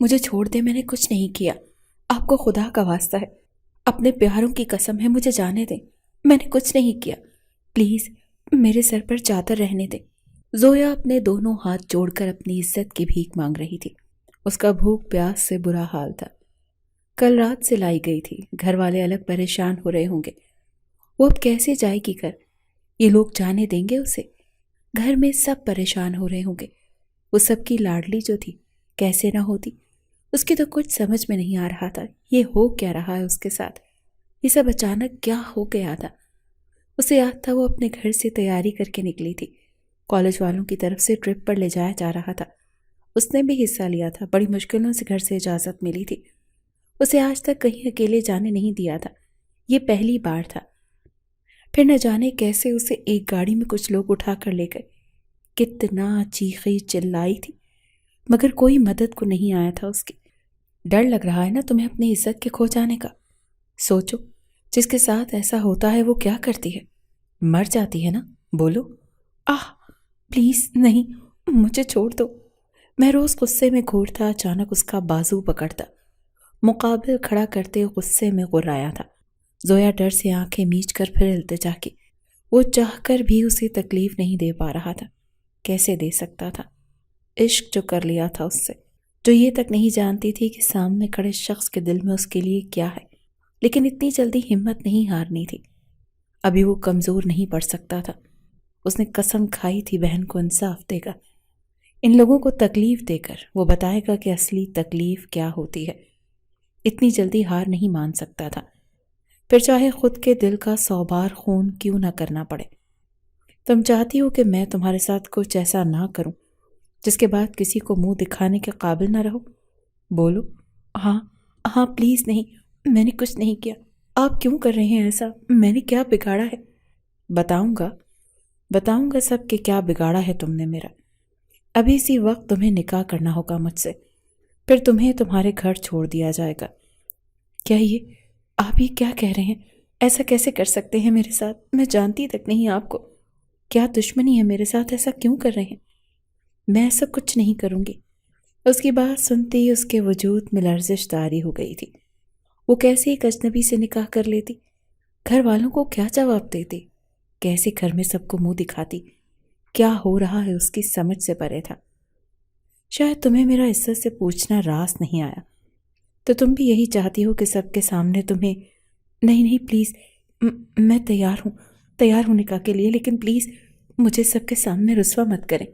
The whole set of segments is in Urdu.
مجھے چھوڑ دے، میں نے کچھ نہیں کیا، آپ کو خدا کا واسطہ ہے، اپنے پیاروں کی قسم ہے، مجھے جانے دیں، میں نے کچھ نہیں کیا، پلیز میرے سر پر چادر رہنے دیں۔ زویا اپنے دونوں ہاتھ جوڑ کر اپنی عزت کی بھیک مانگ رہی تھی۔ اس کا بھوک پیاس سے برا حال تھا، کل رات سے لائی گئی تھی، گھر والے الگ پریشان ہو رہے ہوں گے، وہ اب کیسے جائے گی گھر؟ یہ لوگ جانے دیں گے اسے؟ گھر میں سب پریشان ہو رہے ہوں گے، وہ سب کی لاڈلی جو تھی کیسے نہ ہوتی؟ اس کی تو کچھ سمجھ میں نہیں آ رہا تھا، یہ ہو کیا رہا ہے اس کے ساتھ؟ یہ سب اچانک کیا ہو گیا تھا؟ اسے یاد تھا وہ اپنے گھر سے تیاری کر کے نکلی تھی، کالج والوں کی طرف سے ٹرپ پر لے جایا جا رہا تھا، اس نے بھی حصہ لیا تھا، بڑی مشکلوں سے گھر سے اجازت ملی تھی، اسے آج تک کہیں اکیلے جانے نہیں دیا تھا، یہ پہلی بار تھا۔ پھر نہ جانے کیسے اسے ایک گاڑی میں کچھ لوگ اٹھا کر لے گئے، کتنا چیخی چلائی تھی، مگر کوئی مدد کو نہیں آیا تھا اس کی۔ ڈر لگ رہا ہے نا تمہیں اپنی عزت کے کھو جانے کا؟ سوچو، جس کے ساتھ ایسا ہوتا ہے وہ کیا کرتی ہے؟ مر جاتی ہے نا؟ بولو۔ پلیز نہیں، مجھے چھوڑ دو۔ مہروز غصے میں گھورتا، اچانک اس کا بازو پکڑتا، مقابل کھڑا کرتے غصے میں غرایا تھا۔ زویا ڈر سے آنکھیں میچ کر پھر التجا کی، وہ چاہ کر بھی اسے تکلیف نہیں دے پا رہا تھا، کیسے دے سکتا تھا؟ عشق جو کر لیا تھا اس سے، جو یہ تک نہیں جانتی تھی کہ سامنے کھڑے شخص کے دل میں اس کے لیے کیا ہے، لیکن اتنی جلدی ہمت نہیں ہارنی تھی، ابھی وہ کمزور نہیں پڑ سکتا تھا۔ اس نے قسم کھائی تھی بہن کو انصاف دے گا، ان لوگوں کو تکلیف دے کر وہ بتائے گا کہ اصلی تکلیف کیا ہوتی ہے، اتنی جلدی ہار نہیں مان سکتا تھا، پھر چاہے خود کے دل کا 100 بار خون کیوں نہ کرنا پڑے۔ تم چاہتی ہو کہ میں تمہارے ساتھ کچھ ایسا نہ کروں جس کے بعد کسی کو منہ دکھانے کے قابل نہ رہو؟ بولو۔ ہاں پلیز نہیں، میں نے کچھ نہیں کیا، آپ کیوں کر رہے ہیں ایسا؟ میں نے کیا بگاڑا ہے؟ بتاؤں گا سب کہ کیا بگاڑا ہے تم نے میرا۔ ابھی اسی وقت تمہیں نکاح کرنا ہوگا مجھ سے، پھر تمہیں تمہارے گھر چھوڑ دیا جائے گا۔ کیا آپ یہ کیا کہہ رہے ہیں؟ ایسا کیسے کر سکتے ہیں میرے ساتھ؟ میں جانتی تک نہیں آپ کو، کیا دشمنی ہے میرے ساتھ؟ ایسا کیوں کر رہے ہیں؟ میں ایسا کچھ نہیں کروں گی۔ اس کی بات سنتے ہی اس کے وجود میں لرزش طاری ہو گئی تھی، وہ کیسے ایک اجنبی سے نکاح کر لیتی؟ گھر والوں کو کیا جواب دیتی؟ کیسے گھر میں سب کو منہ دکھاتی؟ کیا ہو رہا ہے اس کی سمجھ سے پرے تھا۔ شاید تمہیں میرا عزت سے پوچھنا راست نہیں آیا، تو تم بھی یہی چاہتی ہو کہ سب کے سامنے تمہیں… نہیں پلیز، میں تیار ہوں نکاح کے لیے، لیکن پلیز مجھے سب کے سامنے رسوا مت کریں۔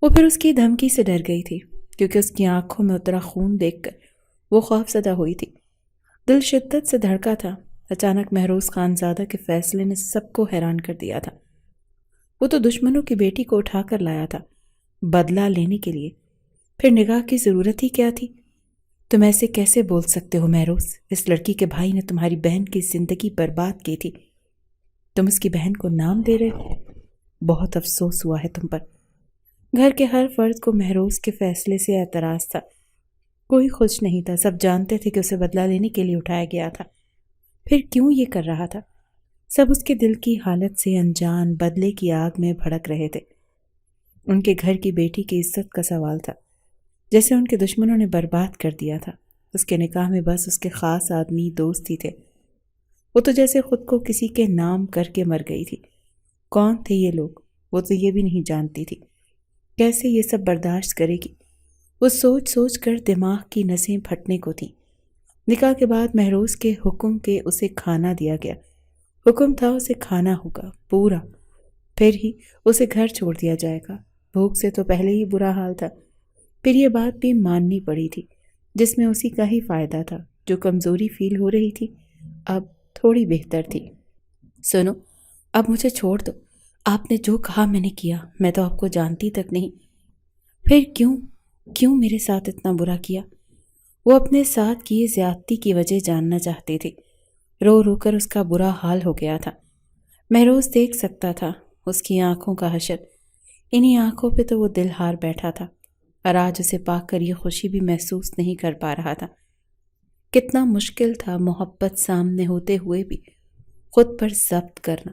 وہ پھر اس کی دھمکی سے ڈر گئی تھی، کیونکہ اس کی آنکھوں میں اترا خون دیکھ کر وہ خوف زدہ ہوئی تھی، دل شدت سے دھڑکا تھا۔ اچانک مہروز خانزادہ کے فیصلے نے سب کو حیران کر دیا تھا، وہ تو دشمنوں کی بیٹی کو اٹھا کر لایا تھا بدلہ لینے کے لیے، پھر نکاح کی ضرورت ہی کیا تھی؟ تم ایسے کیسے بول سکتے ہو مہروز؟ اس لڑکی کے بھائی نے تمہاری بہن کی زندگی برباد کی تھی، تم اس کی بہن کو نام دے رہے ہو؟ بہت افسوس ہوا ہے تم پر۔ گھر کے ہر فرد کو مہروز کے فیصلے سے اعتراض تھا، کوئی خوش نہیں تھا، سب جانتے تھے کہ اسے بدلہ لینے کے لیے اٹھایا گیا تھا، پھر کیوں یہ کر رہا تھا؟ سب اس کے دل کی حالت سے انجان بدلے کی آگ میں بھڑک رہے تھے۔ ان کے گھر کی بیٹی کی عزت کا سوال تھا، جیسے ان کے دشمنوں نے برباد کر دیا تھا۔ اس کے نکاح میں بس اس کے خاص آدمی دوست ہی تھے، وہ تو جیسے خود کو کسی کے نام کر کے مر گئی تھی۔ کون تھے یہ لوگ؟ وہ تو یہ بھی نہیں جانتی تھی، کیسے یہ سب برداشت کرے گی؟ وہ سوچ کر دماغ کی نسیں پھٹنے کو تھیں۔ نکاح کے بعد مہروز کے حکم کے اسے کھانا دیا گیا، حکم تھا اسے کھانا ہوگا پورا، پھر ہی اسے گھر چھوڑ دیا جائے گا۔ بھوک سے تو پہلے ہی برا حال تھا، پھر یہ بات بھی ماننی پڑی تھی، جس میں اسی کا ہی فائدہ تھا۔ جو کمزوری فیل ہو رہی تھی اب تھوڑی بہتر تھی۔ سنو، اب مجھے چھوڑ دو، آپ نے جو کہا میں نے کیا، میں تو آپ کو جانتی تک نہیں، پھر کیوں میرے ساتھ اتنا برا کیا؟ وہ اپنے ساتھ کی زیادتی کی وجہ جاننا چاہتی تھی، رو رو کر اس کا برا حال ہو گیا تھا۔ مہروز دیکھ سکتا تھا اس کی آنکھوں کا حشر، انہی آنکھوں پہ تو وہ دل ہار بیٹھا تھا، اور آج اسے پا کر یہ خوشی بھی محسوس نہیں کر پا رہا تھا۔ کتنا مشکل تھا محبت سامنے ہوتے ہوئے بھی خود پر ضبط کرنا،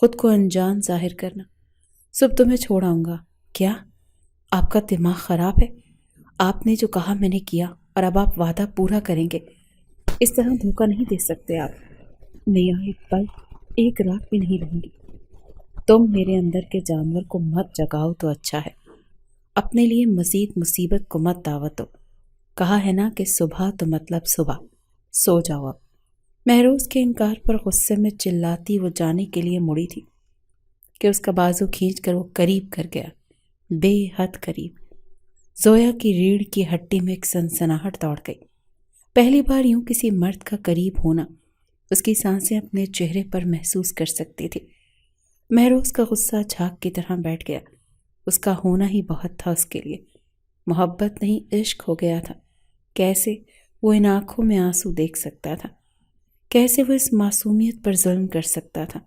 خود کو انجان ظاہر کرنا۔ صبح تمہیں چھوڑ آؤں گا۔ کیا آپ کا دماغ خراب ہے؟ آپ نے جو کہا میں نے کیا، اور اب آپ وعدہ پورا کریں گے۔ اس طرح دھوکہ نہیں دے سکتے آپ۔ میں یہاں ایک پل، ایک رات بھی نہیں رہوں گی۔ تم میرے اندر کے جانور کو مت جگاؤ تو اچھا ہے، اپنے لیے مزید مصیبت کو مت دعوت دو۔ کہا ہے نا کہ صبح تو مطلب صبح، سو جاؤ اب۔ مہروز کے انکار پر غصے میں چلاتی وہ جانے کے لیے مڑی تھی کہ اس کا بازو کھینچ کر وہ قریب کر گیا، بے حد قریب۔ زویا کی ریڑھ کی ہڈی میں ایک سنسناہٹ دوڑ گئی۔ پہلی بار یوں کسی مرد کا قریب ہونا اس کی سانسیں اپنے چہرے پر محسوس کر سکتی تھی۔ مہروز کا غصہ جھاگ کی طرح بیٹھ گیا۔ اس کا ہونا ہی بہت تھا اس کے لیے۔ محبت نہیں، عشق ہو گیا تھا۔ کیسے وہ ان آنکھوں میں آنسو دیکھ سکتا تھا؟ کیسے وہ اس معصومیت پر ظلم کر سکتا تھا؟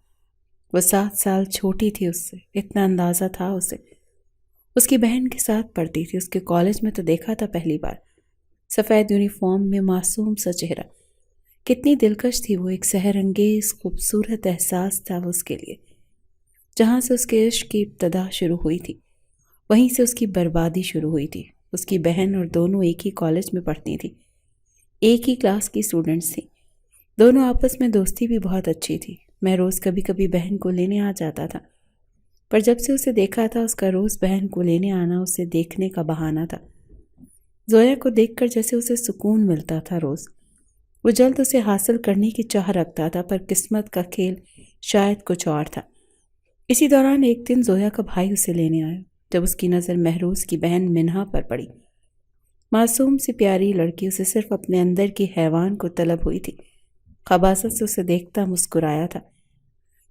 وہ 7 سال چھوٹی تھی اس سے، اتنا اندازہ تھا اسے۔ اس کی بہن کے ساتھ پڑھتی تھی، اس کے کالج میں تو دیکھا تھا پہلی بار۔ سفید یونیفارم میں معصوم سا چہرہ، کتنی دلکش تھی وہ، ایک سحر انگیز خوبصورت احساس تھا وہ اس کے لیے۔ جہاں سے اس کے عشق کی ابتدا شروع ہوئی تھی، وہیں سے اس کی بربادی شروع ہوئی تھی۔ اس کی بہن اور دونوں ایک ہی کالج میں پڑھتی تھی، ایک ہی کلاس کی اسٹوڈنٹس تھیں۔ دونوں آپس میں دوستی بھی بہت اچھی تھی۔ مہروز کبھی کبھی بہن کو لینے آ جاتا تھا، پر جب سے اسے دیکھا تھا اس کا روز بہن کو لینے آنا اسے دیکھنے کا بہانہ تھا۔ زویا کو دیکھ کر جیسے اسے سکون ملتا تھا روز۔ وہ جلد اسے حاصل کرنے کی چاہ رکھتا تھا، پر قسمت کا کھیل شاید کچھ اور تھا۔ اسی دوران ایک دن زویا کا بھائی اسے لینے آیا۔ جب اس کی نظر مہروز کی بہن منہا پر پڑی، معصوم سی پیاری لڑکی، اسے صرف اپنے اندر کی حیوان کو طلب ہوئی تھی۔ خباثت سے اسے دیکھتا مسکرایا تھا۔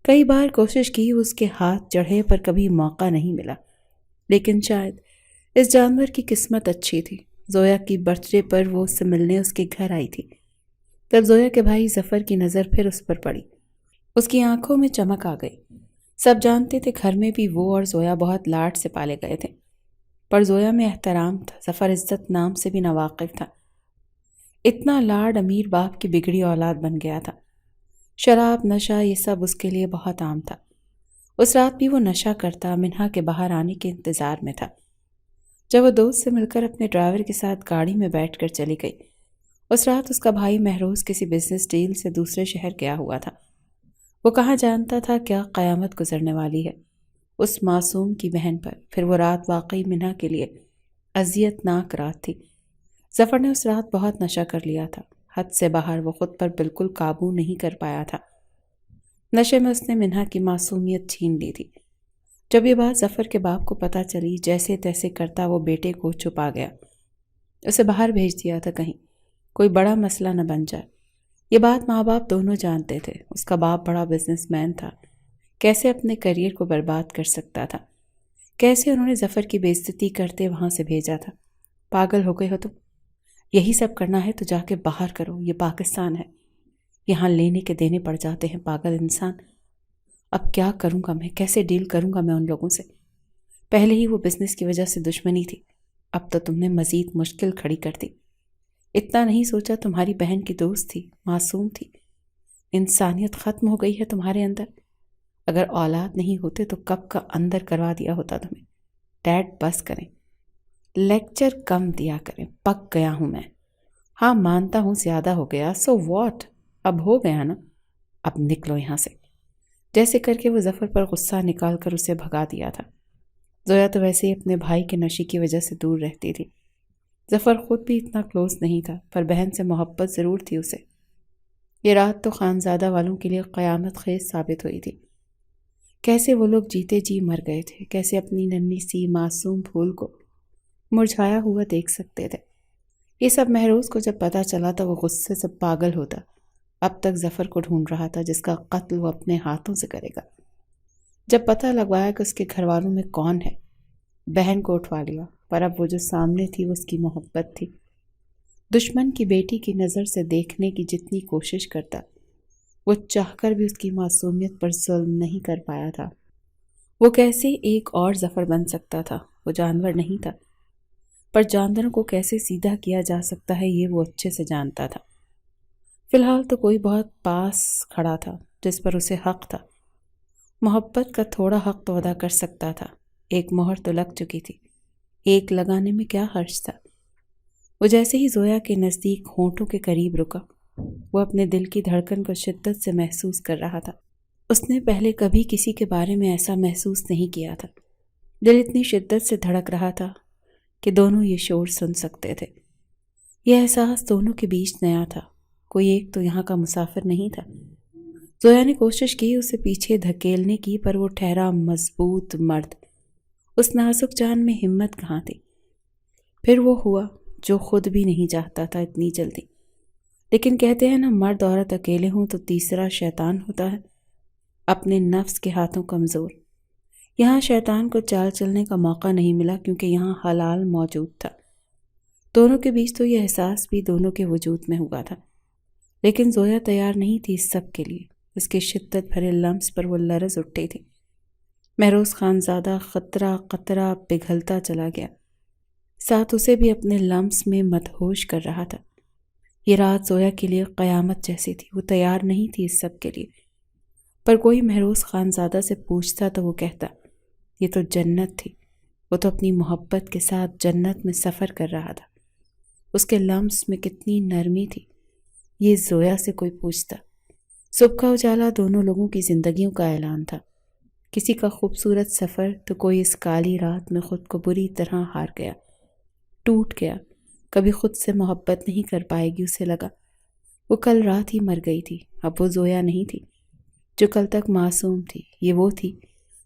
کئی بار کوشش کی اس کے ہاتھ چڑھے، پر کبھی موقع نہیں ملا۔ لیکن شاید اس جانور کی قسمت اچھی تھی۔ زویا کی برتھ ڈے پر وہ اس سے ملنے اس کے گھر آئی تھی۔ تب زویا کے بھائی ظفر کی نظر پھر اس پر پڑی۔ اس کی آنکھوں میں چمک آ گئی۔ سب جانتے تھے گھر میں بھی وہ اور زویا بہت لاڈ سے پالے گئے تھے، پر زویا میں احترام تھا، ظفر عزت نام سے بھی ناواقف تھا۔ اتنا لاڈ امیر باپ کی بگڑی اولاد بن گیا تھا۔ شراب، نشہ، یہ سب اس کے لیے بہت عام تھا۔ اس رات بھی وہ نشہ کرتا منہا کے باہر آنے کے انتظار میں تھا۔ جب وہ دوست سے مل کر اپنے ڈرائیور کے ساتھ گاڑی میں بیٹھ کر چلی گئی۔ اس رات اس کا بھائی مہروز کسی بزنس ڈیل سے دوسرے شہر گیا ہوا تھا۔ وہ کہاں جانتا تھا کیا قیامت گزرنے والی ہے اس معصوم کی بہن پر۔ پھر وہ رات واقعی منہا کے لیے اذیت ناک رات تھی۔ ظفر نے اس رات بہت نشہ کر لیا تھا، حد سے باہر۔ وہ خود پر بالکل قابو نہیں کر پایا تھا۔ نشے میں اس نے منہا کی معصومیت چھین لی تھی۔ جب یہ بات ظفر کے باپ کو پتہ چلی، جیسے تیسے کرتا وہ بیٹے کو چھپا گیا۔ اسے باہر بھیج دیا تھا کہیں کوئی بڑا مسئلہ نہ بن جائے۔ یہ بات ماں باپ دونوں جانتے تھے۔ اس کا باپ بڑا بزنس مین تھا، کیسے اپنے کیریئر کو برباد کر سکتا تھا؟ کیسے انہوں نے ظفر کی بے عزتی کرتے وہاں سے بھیجا تھا؟ پاگل ہو گئے ہو تم؟ یہی سب کرنا ہے تو جا کے باہر کرو، یہ پاکستان ہے، یہاں لینے کے دینے پڑ جاتے ہیں، پاگل انسان۔ اب کیا کروں گا میں، کیسے ڈیل کروں گا میں ان لوگوں سے؟ پہلے ہی وہ بزنس کی وجہ سے دشمنی تھی، اب تو تم نے مزید مشکل کھڑی کر دی۔ اتنا نہیں سوچا تمہاری بہن کی دوست تھی، معصوم تھی، انسانیت ختم ہو گئی ہے تمہارے اندر۔ اگر اولاد نہیں ہوتے تو کب کا اندر کروا دیا ہوتا تمہیں۔ ڈیڈ بس کریں، لیکچر کم دیا کریں، پک گیا ہوں میں۔ ہاں مانتا ہوں زیادہ ہو گیا، سو واٹ، اب ہو گیا نا، اب نکلو یہاں سے۔ جیسے کر کے وہ ظفر پر غصہ نکال کر اسے بھگا دیا تھا۔ زویا تو ویسے ہی اپنے بھائی کے نشے کی وجہ سے دور رہتی تھی۔ ظفر خود بھی اتنا کلوز نہیں تھا، پر بہن سے محبت ضرور تھی اسے۔ یہ رات تو خانزادہ والوں کے لیے قیامت خیز ثابت ہوئی تھی۔ کیسے وہ لوگ جیتے جی مر گئے تھے، کیسے اپنی ننھی سی معصوم پھول کو مرجھایا ہوا دیکھ سکتے تھے۔ یہ سب مہروز کو جب پتہ چلا تو وہ غصے سے پاگل ہوتا۔ اب تک ظفر کو ڈھونڈ رہا تھا جس کا قتل وہ اپنے ہاتھوں سے کرے گا۔ جب پتہ لگوایا کہ اس کے گھر والوں میں کون ہے، بہن کو اٹھوا لیا، پر اب وہ جو سامنے تھی وہ اس کی محبت تھی۔ دشمن کی بیٹی کی نظر سے دیکھنے کی جتنی کوشش کرتا، وہ چاہ کر بھی اس کی معصومیت پر ظلم نہیں کر پایا تھا۔ وہ کیسے ایک اور ظفر بن سکتا تھا؟ وہ جانور نہیں تھا، پر جانوروں کو کیسے سیدھا کیا جا سکتا ہے یہ وہ اچھے سے جانتا تھا۔ فی الحال تو کوئی بہت پاس کھڑا تھا جس پر اسے حق تھا۔ محبت کا تھوڑا حق تو ادا کر سکتا تھا۔ ایک مہر تو لگ چکی تھی، ایک لگانے میں کیا حرج تھا؟ وہ جیسے ہی زویا کے نزدیک ہونٹوں کے قریب رکا، وہ اپنے دل کی دھڑکن کو شدت سے محسوس کر رہا تھا۔ اس نے پہلے کبھی کسی کے بارے میں ایسا محسوس نہیں کیا تھا۔ دل اتنی شدت سے دھڑک رہا تھا کہ دونوں یہ شور سن سکتے تھے۔ یہ احساس دونوں کے بیچ نیا تھا، کوئی ایک تو یہاں کا مسافر نہیں تھا۔ زویا نے کوشش کی اسے پیچھے دھکیلنے کی، پر وہ ٹھہرا مضبوط مرد، اس نازک جان میں ہمت کہاں تھی۔ پھر وہ ہوا جو خود بھی نہیں چاہتا تھا اتنی جلدی، لیکن کہتے ہیں نا، مرد عورت اکیلے ہوں تو تیسرا شیطان ہوتا ہے، اپنے نفس کے ہاتھوں کمزور۔ یہاں شیطان کو چال چلنے کا موقع نہیں ملا کیونکہ یہاں حلال موجود تھا۔ دونوں کے بیچ تو یہ احساس بھی دونوں کے وجود میں ہوا تھا، لیکن زویا تیار نہیں تھی اس سب کے لیے۔ اس کے شدت بھرے لمس پر وہ لرز اٹھتی تھی۔ مہروز خانزادہ قطرہ قطرہ پگھلتا چلا گیا، ساتھ اسے بھی اپنے لمس میں مدہوش کر رہا تھا۔ یہ رات زویا کے لیے قیامت جیسی تھی۔ وہ تیار نہیں تھی اس سب کے لیے، پر کوئی مہروز خانزادہ سے پوچھتا تو وہ کہتا یہ تو جنت تھی۔ وہ تو اپنی محبت کے ساتھ جنت میں سفر کر رہا تھا۔ اس کے لمس میں کتنی نرمی تھی، یہ زویا سے کوئی پوچھتا۔ صبح کا اجالا دونوں لوگوں کی زندگیوں کا اعلان تھا۔ کسی کا خوبصورت سفر تو کوئی اس کالی رات میں خود کو بری طرح ہار گیا، ٹوٹ گیا، کبھی خود سے محبت نہیں کر پائے گی۔ اسے لگا وہ کل رات ہی مر گئی تھی۔ اب وہ زویا نہیں تھی جو کل تک معصوم تھی، یہ وہ تھی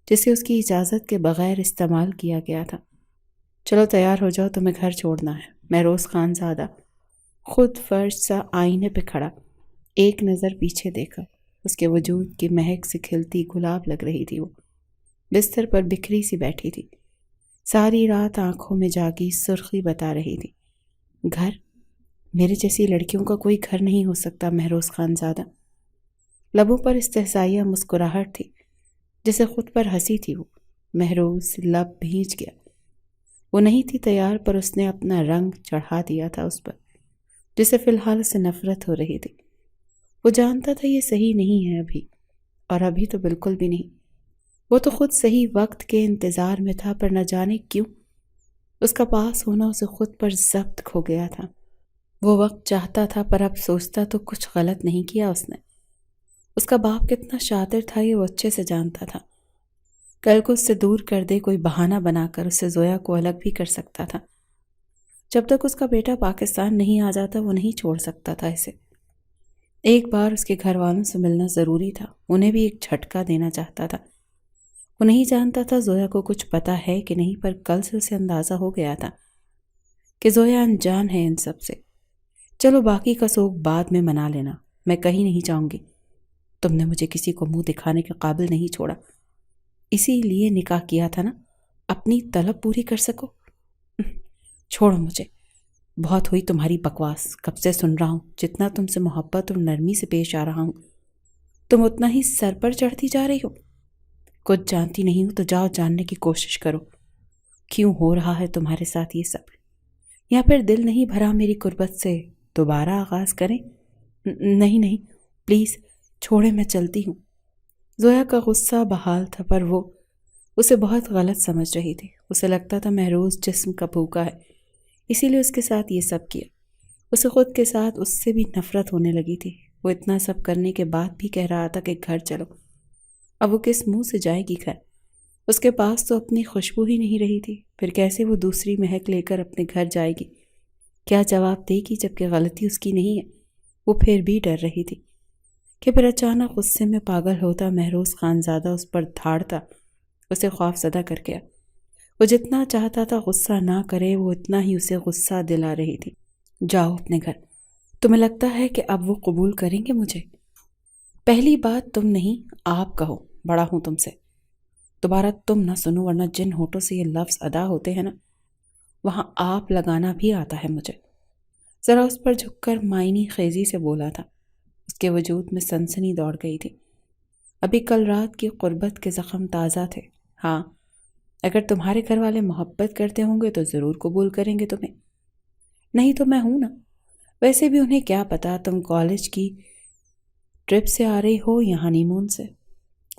جسے اس کی اجازت کے بغیر استعمال کیا گیا تھا۔ چلو تیار ہو جاؤ، تمہیں گھر چھوڑنا ہے۔ مہروز خانزادہ خود فرش سا آئینے پہ کھڑا، ایک نظر پیچھے دیکھا۔ اس کے وجود کی مہک سے کھلتی گلاب لگ رہی تھی۔ وہ بستر پر بکھری سی بیٹھی تھی، ساری رات آنکھوں میں جاگی سرخی بتا رہی تھی۔ گھر؟ میرے جیسی لڑکیوں کا کوئی گھر نہیں ہو سکتا مہروز خانزادہ۔ لبوں پر استحزائیہ مسکراہٹ تھی، جسے خود پر ہنسی تھی۔ وہ مہروز لب بھیج گیا۔ وہ نہیں تھی تیار، پر اس نے اپنا رنگ چڑھا دیا تھا اس پر، جسے فی الحال سے نفرت ہو رہی تھی۔ وہ جانتا تھا یہ صحیح نہیں ہے ابھی، اور ابھی تو بالکل بھی نہیں۔ وہ تو خود صحیح وقت کے انتظار میں تھا، پر نہ جانے کیوں اس کا پاس ہونا اسے خود پر ضبط کھو گیا تھا۔ وہ وقت چاہتا تھا، پر اب سوچتا تو کچھ غلط نہیں کیا اس نے۔ اس کا باپ کتنا شاطر تھا یہ وہ اچھے سے جانتا تھا۔ کل کو اس سے دور کر دے، کوئی بہانہ بنا کر اسے زویا کو الگ بھی کر سکتا تھا۔ جب تک اس کا بیٹا پاکستان نہیں آ جاتا وہ نہیں چھوڑ سکتا تھا اسے۔ ایک بار اس کے گھر والوں سے ملنا ضروری تھا، انہیں بھی ایک جھٹکا دینا چاہتا تھا۔ وہ نہیں جانتا تھا زویا کو کچھ پتہ ہے کہ نہیں، پر کل سے اسے اندازہ ہو گیا تھا کہ زویا انجان ہے ان سب سے۔ چلو باقی کا سوگ بعد میں منا لینا، میں کہیں نہیں جاؤں گی۔ تم نے مجھے کسی کو منہ دکھانے کے قابل نہیں چھوڑا، اسی لیے نکاح کیا تھا نا، اپنی طلب پوری کر سکو۔ چھوڑو مجھے، بہت ہوئی تمہاری بکواس۔ کب سے سن رہا ہوں، جتنا تم سے محبت اور نرمی سے پیش آ رہا ہوں، تم اتنا ہی سر پر چڑھتی جا رہی ہو۔ کچھ جانتی نہیں ہوں تو جاؤ جاننے کی کوشش کرو، کیوں ہو رہا ہے تمہارے ساتھ یہ سب، یا پھر دل نہیں بھرا میری قربت سے، دوبارہ آغاز کریں۔ نہیں نہیں پلیز چھوڑے، میں چلتی ہوں۔ زویا کا غصہ بحال تھا، پر وہ اسے بہت غلط سمجھ رہی تھی۔ اسے لگتا تھا مہروز جسم کا بھوکا ہے، اسی لیے اس کے ساتھ یہ سب کیا۔ اسے خود کے ساتھ اس سے بھی نفرت ہونے لگی تھی۔ وہ اتنا سب کرنے کے بعد بھی کہہ رہا تھا کہ گھر چلو۔ اب وہ کس منہ سے جائے گی گھر؟ اس کے پاس تو اپنی خوشبو ہی نہیں رہی تھی، پھر کیسے وہ دوسری مہک لے کر اپنے گھر جائے گی؟ کیا جواب دے گی جبکہ غلطی اس کی نہیں ہے؟ وہ پھر بھی ڈر رہی تھی کہ پھر اچانک غصے میں پاگل ہوتا مہروز خانزادہ اس پر دھاڑتا، اسے خوف زدہ کر گیا۔ وہ جتنا چاہتا تھا غصہ نہ کرے، وہ اتنا ہی اسے غصہ دلا رہی تھی۔ جاؤ اپنے گھر، تمہیں لگتا ہے کہ اب وہ قبول کریں گے مجھے؟ پہلی بات تم نہیں آپ کہو، بڑا ہوں تم سے۔ دوبارہ تم نہ سنو، ورنہ جن ہونٹوں سے یہ لفظ ادا ہوتے ہیں نا، وہاں آپ لگانا بھی آتا ہے مجھے۔ ذرا اس پر جھک کر معنی خیزی سے بولا تھا۔ اس کے وجود میں سنسنی دوڑ گئی تھی۔ ابھی کل رات کی قربت کے زخم تازہ تھے۔ ہاں، اگر تمہارے گھر والے محبت کرتے ہوں گے تو ضرور قبول کریں گے تمہیں، نہیں تو میں ہوں نا۔ ویسے بھی انہیں کیا پتا تم کالج کی ٹرپ سے آ رہی ہو یا ہنی مون سے۔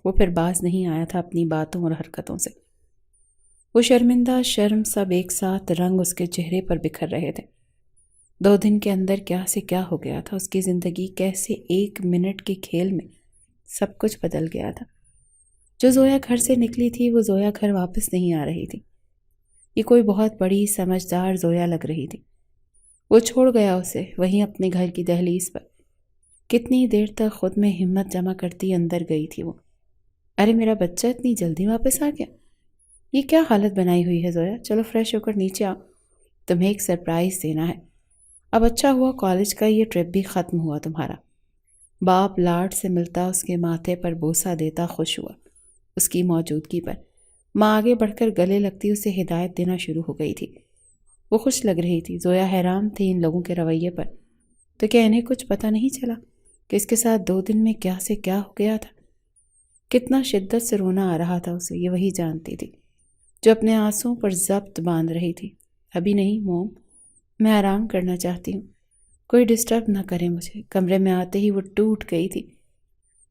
وہ پھر باز نہیں آیا تھا اپنی باتوں اور حرکتوں سے۔ وہ شرمندہ شرم سب ایک ساتھ رنگ اس کے چہرے پر بکھر رہے تھے۔ 2 دن کے اندر کیا سے کیا ہو گیا تھا، اس کی زندگی کیسے 1 منٹ کے کھیل میں سب کچھ بدل گیا تھا۔ جو زویا گھر سے نکلی تھی وہ زویا گھر واپس نہیں آ رہی تھی۔ یہ کوئی بہت بڑی سمجھدار زویا لگ رہی تھی۔ وہ چھوڑ گیا اسے وہیں اپنے گھر کی دہلیز پر۔ کتنی دیر تک خود میں ہمت جمع کرتی اندر گئی تھی وہ۔ ارے میرا بچہ اتنی جلدی واپس آ گیا؟ یہ کیا حالت بنائی ہوئی ہے زویا؟ چلو فریش ہو کر نیچے آؤ، تمہیں ایک سرپرائز دینا ہے۔ اب اچھا ہوا کالج کا یہ ٹرپ بھی ختم ہوا تمہارا۔ باپ لاڈ سے ملتا اس کے ماتھے پر بوسہ دیتا خوش ہوا اس کی موجودگی پر۔ ماں آگے بڑھ کر گلے لگتی اسے ہدایت دینا شروع ہو گئی تھی۔ وہ خوش لگ رہی تھی۔ زویا حیران تھی ان لوگوں کے رویے پر۔ تو کیا انہیں کچھ پتہ نہیں چلا کہ اس کے ساتھ 2 دن میں کیا سے کیا ہو گیا تھا؟ کتنا شدت سے رونا آ رہا تھا اسے، یہ وہی جانتی تھی جو اپنے آنسوں پر ضبط باندھ رہی تھی۔ ابھی نہیں موم، میں آرام کرنا چاہتی ہوں، کوئی ڈسٹرب نہ کرے مجھے۔ کمرے میں آتے ہی وہ ٹوٹ گئی تھی۔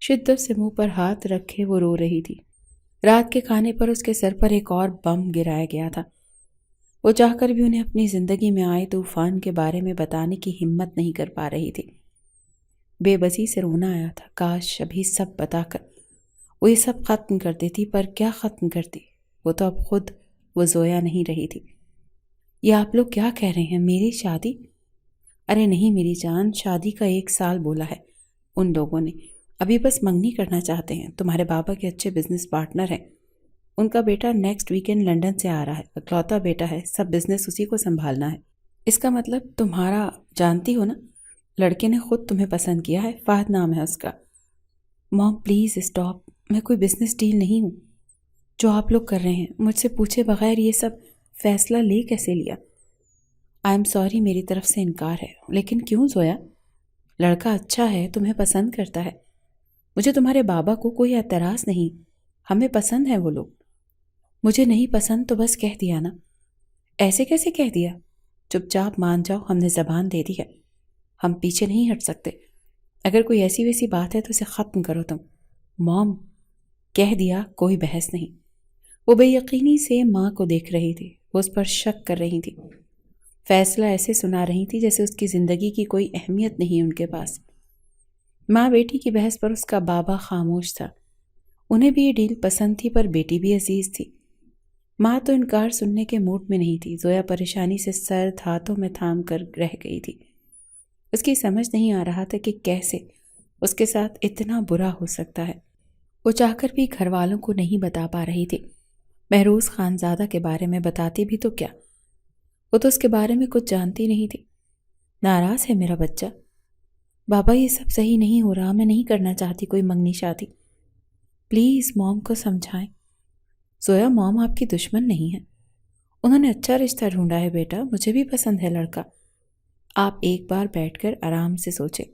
شدت سے منہ پر ہاتھ رکھے وہ رو رہی تھی۔ رات کے کھانے پر اس کے سر پر ایک اور بم گرایا گیا تھا۔ وہ چاہ کر بھی انہیں اپنی زندگی میں آئے طوفان کے بارے میں بتانے کی ہمت نہیں کر پا رہی تھی۔ بے بسی سے رونا آیا تھا، کاش ابھی سب بتا کر وہ یہ سب ختم کر دیتی، پر کیا ختم کرتی؟ وہ تو اب خود وہ زویا نہیں رہی تھی۔ یہ آپ لوگ کیا کہہ رہے ہیں؟ میری شادی؟ ارے نہیں میری جان، شادی کا 1 سال بولا ہے ان لوگوں نے، ابھی بس منگنی کرنا چاہتے ہیں۔ تمہارے بابا کے اچھے بزنس پارٹنر ہیں، ان کا بیٹا نیکسٹ ویکینڈ لنڈن سے آ رہا ہے، اکلوتا بیٹا ہے، سب بزنس اسی کو سنبھالنا ہے۔ اس کا مطلب تمہارا، جانتی ہو نا، لڑکے نے خود تمہیں پسند کیا ہے، فہد نام ہے اس کا۔ موم پلیز اسٹاپ، میں کوئی بزنس ڈیل نہیں ہوں جو آپ لوگ کر رہے ہیں۔ مجھ سے پوچھے بغیر یہ سب فیصلہ لے کیسے لیا؟ آئی ایم سوری، میری طرف سے انکار ہے۔ لیکن کیوں زویا؟ لڑکا اچھا ہے، تمہیں پسند کرتا ہے۔ مجھے تمہارے بابا کو کوئی اعتراض نہیں، ہمیں پسند ہے وہ لوگ۔ مجھے نہیں پسند تو بس کہہ دیا نا۔ ایسے کیسے کہہ دیا؟ چپ چاپ مان جاؤ، ہم نے زبان دے دی ہے، ہم پیچھے نہیں ہٹ سکتے۔ اگر کوئی ایسی ویسی بات ہے تو اسے ختم کرو تم۔ موم، کہہ دیا، کوئی بحث نہیں۔ وہ بے یقینی سے ماں کو دیکھ رہی تھی، وہ اس پر شک کر رہی تھی، فیصلہ ایسے سنا رہی تھی جیسے اس کی زندگی کی کوئی اہمیت نہیں ان کے پاس۔ ماں بیٹی کی بحث پر اس کا بابا خاموش تھا۔ انہیں بھی یہ ڈیل پسند تھی، پر بیٹی بھی عزیز تھی۔ ماں تو انکار سننے کے موڈ میں نہیں تھی۔ زویا پریشانی سے سرد ہاتھوں میں تھام کر رہ گئی تھی۔ اس کی سمجھ نہیں آ رہا تھا کہ کیسے اس کے ساتھ اتنا برا ہو سکتا ہے۔ وہ چاہ کر بھی گھر والوں کو نہیں بتا پا رہی تھی۔ مہروز خانزادہ کے بارے میں بتاتی بھی تو کیا؟ وہ تو اس کے بارے میں کچھ جانتی نہیں تھی۔ ناراض ہے میرا بچہ؟ بابا یہ سب صحیح نہیں ہو رہا، میں نہیں کرنا چاہتی کوئی منگنی شادی، پلیز موم کو سمجھائیں۔ زویا، موم آپ کی دشمن نہیں ہے، انہوں نے اچھا رشتہ ڈھونڈا ہے بیٹا، مجھے بھی پسند ہے لڑکا۔ آپ ایک بار بیٹھ کر آرام سے سوچیں،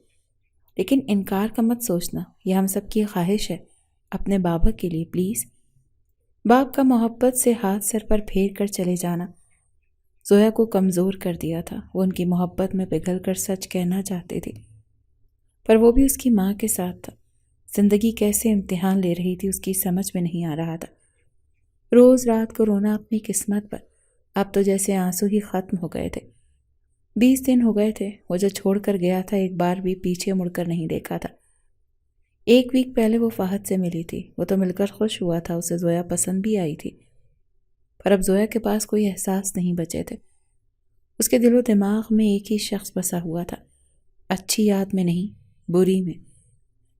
لیکن انکار کا مت سوچنا، یہ ہم سب کی خواہش ہے اپنے بابا کے لیے، پلیز۔ باپ کا محبت سے ہاتھ سر پر پھیر کر چلے جانا زویا کو کمزور کر دیا تھا۔ وہ ان کی محبت میں پگھل کر سچ کہنا چاہتی تھی، پر وہ بھی اس کی ماں کے ساتھ تھا۔ زندگی کیسے امتحان لے رہی تھی اس کی سمجھ میں نہیں آ رہا تھا۔ روز رات کو رونا اپنی قسمت پر، اب تو جیسے آنسو ہی ختم ہو گئے تھے۔ 20 دن ہو گئے تھے وہ جو چھوڑ کر گیا تھا، ایک بار بھی پیچھے مڑ کر نہیں دیکھا تھا۔ 1 ویک پہلے وہ فہد سے ملی تھی، وہ تو مل کر خوش ہوا تھا، اسے زویا پسند بھی آئی تھی، پر اب زویا کے پاس کوئی احساس نہیں بچے تھے۔ اس کے دل و دماغ میں ایک ہی شخص بسا ہوا تھا، اچھی یاد میں نہیں، بری میں۔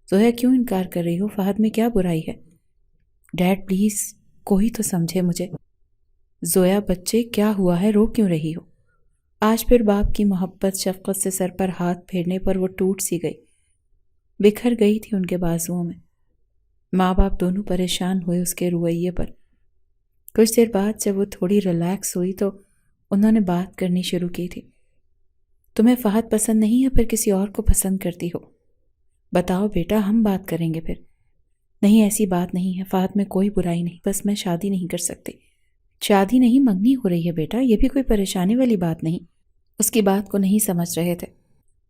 زویا کیوں انکار کر رہی ہو؟ فہد میں کیا برائی ہے؟ ڈیڈ پلیز، کوئی تو سمجھے مجھے۔ زویا بچے، کیا ہوا ہے؟ رو کیوں رہی ہو؟ آج پھر باپ کی محبت شفقت سے سر پر ہاتھ پھیرنے پر وہ ٹوٹ سی گئی، بکھر گئی تھی ان کے بازوؤں میں۔ ماں باپ دونوں پریشان ہوئے اس کے رویے پر۔ کچھ دیر بعد جب وہ تھوڑی ریلیکس ہوئی تو انہوں نے بات کرنی شروع کی تھی۔ تمہیں فہد پسند نہیں ہے، پھر کسی اور کو پسند کرتی ہو؟ بتاؤ بیٹا، ہم بات کریں گے پھر۔ نہیں، ایسی بات نہیں ہے، فہد میں کوئی برائی نہیں، بس میں شادی نہیں کر سکتی۔ شادی نہیں، منگنی ہو رہی ہے بیٹا، یہ بھی کوئی پریشانی والی بات نہیں۔ اس کی بات کو نہیں سمجھ رہے تھے۔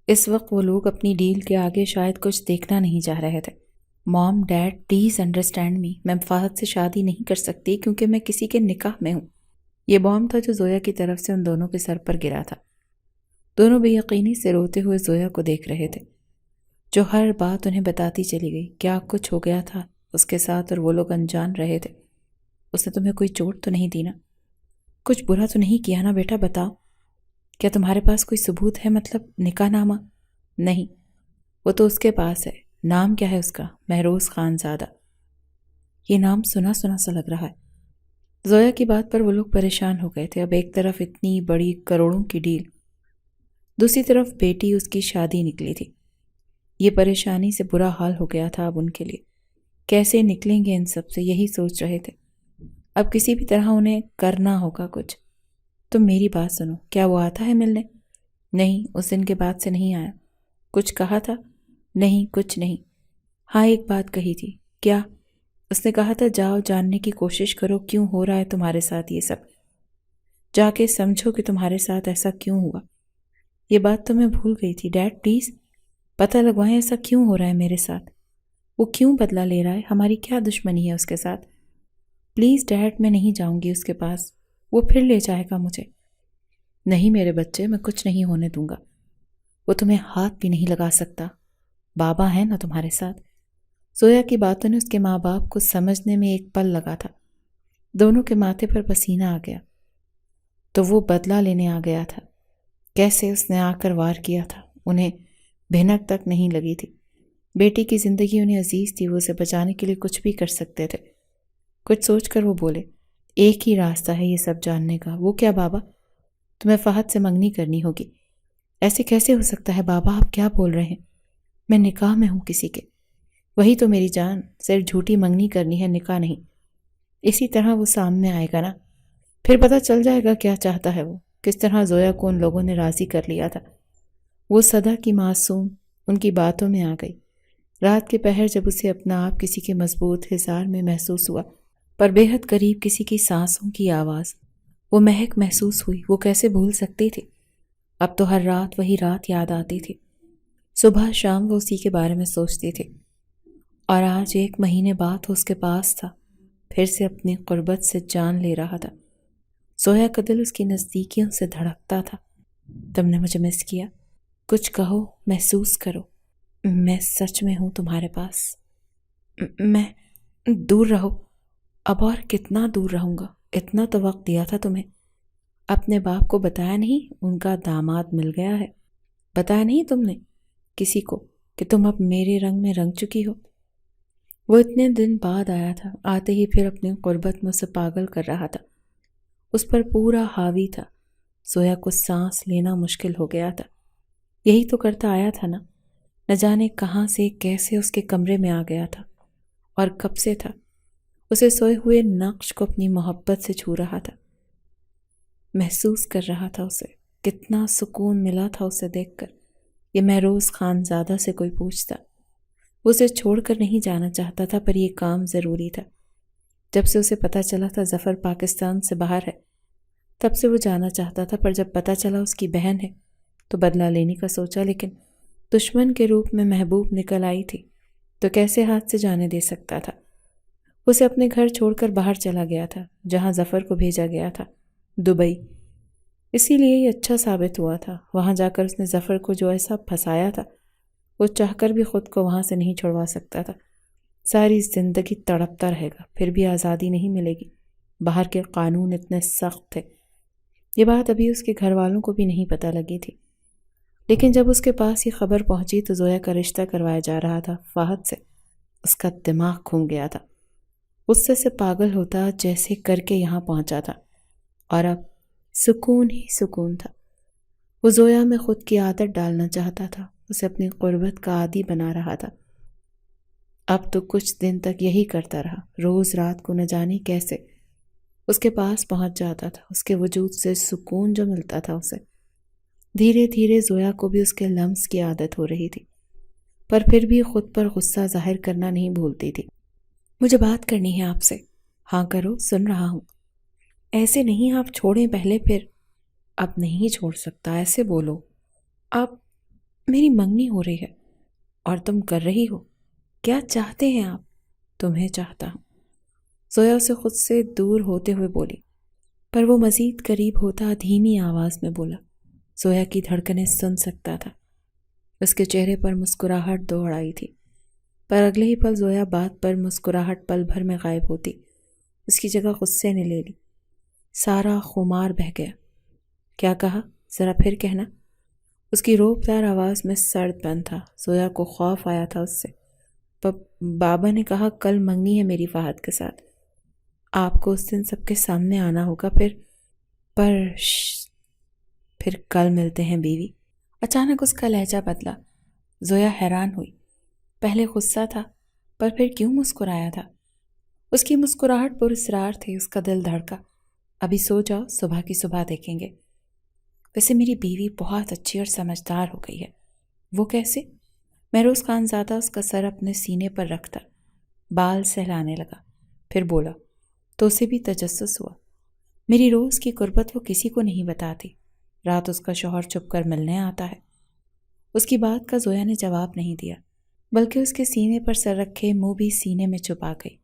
اس وقت وہ لوگ اپنی ڈیل کے آگے شاید کچھ دیکھنا نہیں چاہ رہے تھے۔ موم، ڈیڈ پلیز انڈرسٹینڈ می، میں فہد سے شادی نہیں کر سکتی کیونکہ میں کسی کے نکاح میں ہوں۔ یہ بام تھا جو زویا کی طرف سے ان دونوں کے سر پر گرا تھا۔ دونوں بے یقینی سے روتے ہوئے زویا کو دیکھ رہے تھے، جو ہر بات انہیں بتاتی چلی گئی۔ کیا کچھ ہو گیا تھا اس کے ساتھ اور وہ لوگ انجان رہے تھے؟ اس نے تمہیں کوئی چوٹ تو نہیں دی نا؟ کچھ برا تو نہیں کیا نا بیٹا؟ بتاؤ، کیا تمہارے پاس کوئی ثبوت ہے؟ مطلب نکاح نامہ؟ نہیں، وہ تو اس کے پاس ہے۔ نام کیا ہے اس کا؟ مہروز خان زادہ۔ یہ نام سنا سنا سا لگ رہا ہے۔ زویا کی بات پر وہ لوگ پریشان ہو گئے تھے۔ اب ایک طرف اتنی بڑی کروڑوں کی ڈیل، دوسری طرف بیٹی اس کی شادی نکلی تھی۔ یہ پریشانی سے برا حال ہو گیا تھا اب ان کے لیے۔ کیسے نکلیں گے ان سب سے، یہی سوچ رہے تھے۔ اب کسی بھی طرح انہیں کرنا ہوگا کچھ۔ تم میری بات سنو، کیا وہ آتا ہے ملنے؟ نہیں، اس دن کے بعد سے نہیں آیا۔ کچھ کہا تھا؟ نہیں، کچھ نہیں۔ ہاں، ایک بات کہی تھی۔ کیا؟ اس نے کہا تھا جاؤ، جاننے کی کوشش کرو کیوں ہو رہا ہے تمہارے ساتھ یہ سب، جا کے سمجھو کہ تمہارے ساتھ ایسا کیوں ہوا۔ یہ بات تو میں بھول گئی تھی۔ ڈیڈ پلیز پتہ لگوائیں ایسا کیوں ہو رہا ہے میرے ساتھ، وہ کیوں بدلہ لے رہا ہے، ہماری کیا دشمنی ہے اس کے ساتھ؟ پلیز ڈیڈ، میں نہیں جاؤں گی اس کے پاس، وہ پھر لے جائے گا مجھے۔ نہیں میرے بچے، میں کچھ نہیں ہونے دوں گا، وہ تمہیں ہاتھ بھی نہیں لگا سکتا، بابا ہے نا تمہارے ساتھ۔ زویا کی باتوں نے اس کے ماں باپ کو سمجھنے میں ایک پل لگا تھا۔ دونوں کے ماتھے پر پسینہ آ گیا۔ تو وہ بدلہ لینے آ گیا تھا؟ کیسے اس نے آ کر وار کیا تھا؟ انہیں بھنک تک نہیں لگی تھی۔ بیٹی کی زندگی انہیں عزیز تھی، وہ اسے بچانے کے لیے کچھ بھی کر سکتے تھے۔ کچھ سوچ کر وہ بولے، ایک ہی راستہ ہے یہ سب جاننے کا۔ وہ کیا بابا؟ تمہیں فہد سے منگنی کرنی ہوگی۔ ایسے کیسے ہو سکتا ہے بابا، آپ کیا بول رہے ہیں؟ میں نکاح میں ہوں کسی کے۔ وہی تو میری جان، صرف جھوٹی منگنی کرنی ہے، نکاح نہیں۔ اسی طرح وہ سامنے آئے گا نا، پھر پتہ چل جائے گا کیا چاہتا ہے وہ، کس طرح زویا کو ان لوگوں نے راضی کر لیا تھا۔ وہ صدا کی معصوم ان کی باتوں میں آ گئی۔ رات کے پہر جب اسے اپنا آپ کسی کے مضبوط حصار میں محسوس ہوا، پر بے حد قریب کسی کی سانسوں کی آواز، وہ مہک محسوس ہوئی، وہ کیسے بھول سکتی تھی؟ اب تو ہر رات وہی رات یاد آتی تھی۔ صبح شام وہ اسی کے بارے میں سوچتی تھی، اور آج 1 مہینے بعد وہ اس کے پاس تھا، پھر سے اپنی قربت سے جان لے رہا تھا۔ زویا کا دل اس کی نزدیکیوں سے دھڑکتا تھا۔ تم نے مجھے مس کیا؟ کچھ کہو، محسوس کرو، میں سچ میں ہوں تمہارے پاس۔ میں دور رہو، اب اور کتنا دور رہوں گا؟ اتنا تو وقت دیا تھا تمہیں۔ اپنے باپ کو بتایا نہیں ان کا داماد مل گیا ہے؟ بتایا نہیں تم نے کسی کو کہ تم اب میرے رنگ میں رنگ چکی ہو؟ وہ اتنے دن بعد آیا تھا، آتے ہی پھر اپنی قربت میں اسے پاگل کر رہا تھا، اس پر پورا حاوی تھا۔ زویا کو سانس لینا مشکل ہو گیا تھا۔ یہی تو کرتا آیا تھا نا، نہ جانے کہاں سے کیسے اس کے کمرے میں آ گیا تھا، اور کب سے تھا، اسے سوئے ہوئے نقش کو اپنی محبت سے چھو رہا تھا، محسوس کر رہا تھا اسے۔ کتنا سکون ملا تھا اسے دیکھ کر۔ یہ مہروز خان زادہ سے کوئی پوچھتا، وہ اسے چھوڑ کر نہیں جانا چاہتا تھا، پر یہ کام ضروری تھا۔ جب سے اسے پتہ چلا تھا ظفر پاکستان سے باہر ہے، تب سے وہ جانا چاہتا تھا، پر جب پتہ چلا اس کی بہن ہے تو بدلہ لینے کا سوچا، لیکن دشمن کے روپ میں محبوب نکل آئی تھی تو کیسے ہاتھ سے جانے دے سکتا تھا؟ اسے اپنے گھر چھوڑ کر باہر چلا گیا تھا، جہاں ظفر کو بھیجا گیا تھا، دبئی۔ اسی لیے یہ اچھا ثابت ہوا تھا۔ وہاں جا کر اس نے ظفر کو جو ایسا پھنسایا تھا، وہ چاہ کر بھی خود کو وہاں سے نہیں چھڑوا سکتا تھا۔ ساری زندگی تڑپتا رہے گا، پھر بھی آزادی نہیں ملے گی۔ باہر کے قانون اتنے سخت تھے۔ یہ بات ابھی اس کے گھر والوں کو بھی نہیں پتہ لگی تھی، لیکن جب اس کے پاس یہ خبر پہنچی تو زویا کا رشتہ کروایا جا رہا تھا فہد سے، اس کا دماغ گھوم گیا تھا۔ غصے سے پاگل ہوتا جیسے کر کے یہاں پہنچا تھا، اور اب سکون ہی سکون تھا۔ وہ زویا میں خود کی عادت ڈالنا چاہتا تھا، اسے اپنی قربت کا عادی بنا رہا تھا۔ اب تو کچھ دن تک یہی کرتا رہا، روز رات کو نہ جانے کیسے اس کے پاس پہنچ جاتا تھا، اس کے وجود سے سکون جو ملتا تھا اسے۔ دھیرے دھیرے زویا کو بھی اس کے لمس کی عادت ہو رہی تھی، پر پھر بھی خود پر غصہ ظاہر کرنا نہیں بھولتی تھی۔ مجھے بات کرنی ہے آپ سے۔ ہاں کرو، سن رہا ہوں۔ ایسے نہیں، آپ چھوڑیں پہلے، پھر۔ اب نہیں چھوڑ سکتا، ایسے بولو۔ اب میری منگنی ہو رہی ہے اور تم کر رہی ہو، کیا چاہتے ہیں آپ؟ تمہیں چاہتا ہوں۔ زویا اسے خود سے دور ہوتے ہوئے بولی، پر وہ مزید قریب ہوتا دھیمی آواز میں بولا، زویا کی دھڑکنیں سن سکتا تھا۔ اس کے چہرے پر مسکراہٹ دوڑ آئی تھی، پر اگلے ہی پل زویا بات پر مسکراہٹ پل بھر میں غائب ہوتی، اس کی جگہ غصے نے لے لی۔ سارا خمار بہہ گیا۔ کیا کہا؟ ذرا پھر کہنا۔ اس کی روبدار آواز میں سرد بند تھا۔ زویا کو خوف آیا تھا اس سے۔ بابا نے کہا کل منگنی ہے میری فہد کے ساتھ، آپ کو اس دن سب کے سامنے آنا ہوگا، پھر کل ملتے ہیں بیوی۔ اچانک اس کا لہجہ بدلا۔ زویا حیران ہوئی۔ پہلے غصہ تھا، پر پھر کیوں مسکرایا تھا؟ اس کی مسکراہٹ پر اصرار تھی۔ اس کا دل دھڑکا۔ ابھی سو جاؤ، صبح کی صبح دیکھیں گے۔ ویسے میری بیوی بہت اچھی اور سمجھدار ہو گئی ہے۔ وہ کیسے؟ مہروز خان زادہ اس کا سر اپنے سینے پر رکھتا بال سہلانے لگا، پھر بولا، تو اسے بھی تجسس ہوا۔ میری روز کی قربت وہ کسی کو نہیں بتاتی۔ رات اس کا شوہر چھپ کر ملنے آتا ہے۔ اس کی بات کا زویا نے جواب نہیں دیا، بلکہ اس کے سینے پر سر رکھے منہ بھی سینے میں چھپا گئی۔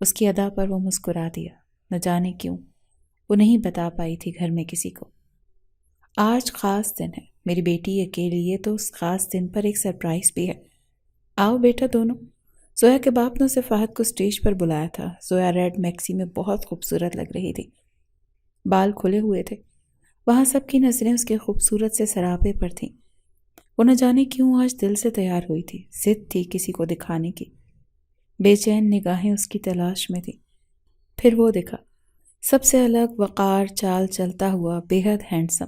اس کی ادا پر وہ مسکرا دیا۔ نہ جانے کیوں وہ نہیں بتا پائی تھی گھر میں کسی کو۔ آج خاص دن ہے میری بیٹی کے لیے، تو اس خاص دن پر ایک سرپرائز بھی ہے۔ آؤ بیٹا دونوں۔ زویا کے باپ نے اسے فہد کو سٹیج پر بلایا تھا۔ زویا ریڈ میکسی میں بہت خوبصورت لگ رہی تھی، بال کھلے ہوئے تھے۔ وہاں سب کی نظریں اس کے خوبصورت سے سراپے پر تھیں۔ وہ نہ جانے کیوں آج دل سے تیار ہوئی تھی، ضد تھی کسی کو دکھانے کی۔ بے چین نگاہیں اس کی تلاش میں تھی۔ پھر وہ دکھا، سب سے الگ وقار چال چلتا ہوا، بے حد ہینڈسم۔